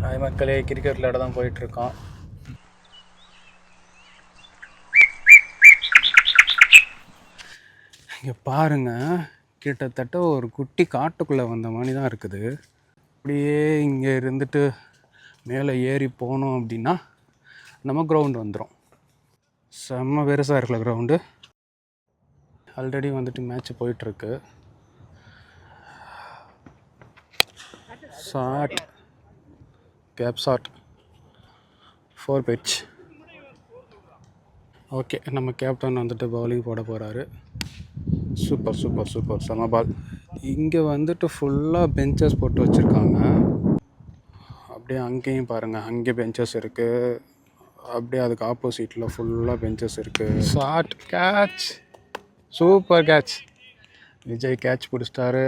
Hi மக்களே, cricket விளையாட தான் போயிட்டுருக்கோம். இங்கே பாருங்கள், கிட்டத்தட்ட ஒரு குட்டி காட்டுக்குள்ளே வந்த மாதிரி தான் இருக்குது. அப்படியே இங்கே இருந்துட்டு மேலே ஏறி போனோம் அப்படின்னா நம்ம கிரவுண்டு வந்துடும். செம்ம பெருசாக இருக்குல்ல கிரவுண்டு. ஆல்ரெடி வந்துட்டு மேட்ச் போயிட்டுருக்கு. Shot, gap shot, 4 pitch. Okay, நம்ம கேப்டன் வந்துட்டு பவுலிங் போட போகிறாரு. சூப்பர் சூப்பர் சூப்பர், செம பால். இங்கே வந்துட்டு ஃபுல்லாக பெஞ்சஸ் போட்டு வச்சுருக்காங்க. அப்படியே அங்கேயும் பாருங்கள், அங்கே பெஞ்சஸ் இருக்குது. அப்படியே அதுக்கு ஆப்போசிட்டில் ஃபுல்லாக பெஞ்சஸ் இருக்குது. Shot, catch, super catch. Vijay catch பிடிச்சிட்டாரு.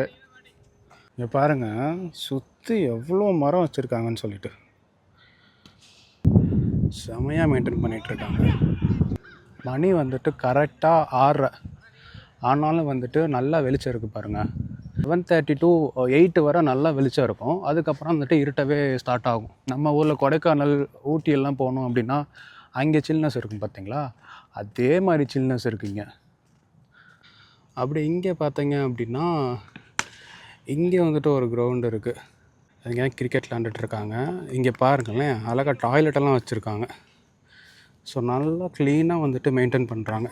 இங்கே பாருங்கள், சுற்றி எவ்வளோ மரம் வச்சுருக்காங்கன்னு சொல்லிட்டு செமையாக மெயின்டைன் பண்ணிகிட்ருக்காங்க. மணி வந்துட்டு கரெக்டாக 6:30 ஆனாலும் வந்துட்டு நல்லா வெளிச்சம் இருக்குது பாருங்கள். 7:30 to 8 வரை நல்லா வெளிச்சம் இருக்கும். அதுக்கப்புறம் வந்துட்டு இருட்டவே ஸ்டார்ட் ஆகும். நம்ம ஊரில் கொடைக்கானல், ஊட்டி எல்லாம் போனோம் அப்படின்னா அங்கே சில்னஸ் இருக்கும் பார்த்தீங்களா, அதே மாதிரி சில்னஸ் இருக்குங்க. அப்படி இங்கே பார்த்தீங்க அப்படின்னா இங்கே வந்துட்டு ஒரு கிரவுண்டு இருக்குது. இங்கே கிரிக்கெட் விளாண்டுட்ருக்காங்க. இங்கே பாருங்களேன், அழகாக டாய்லெட்டெல்லாம் வச்சுருக்காங்க. ஸோ நல்லா க்ளீனாக வந்துட்டு மெயின்டைன் பண்ணுறாங்க.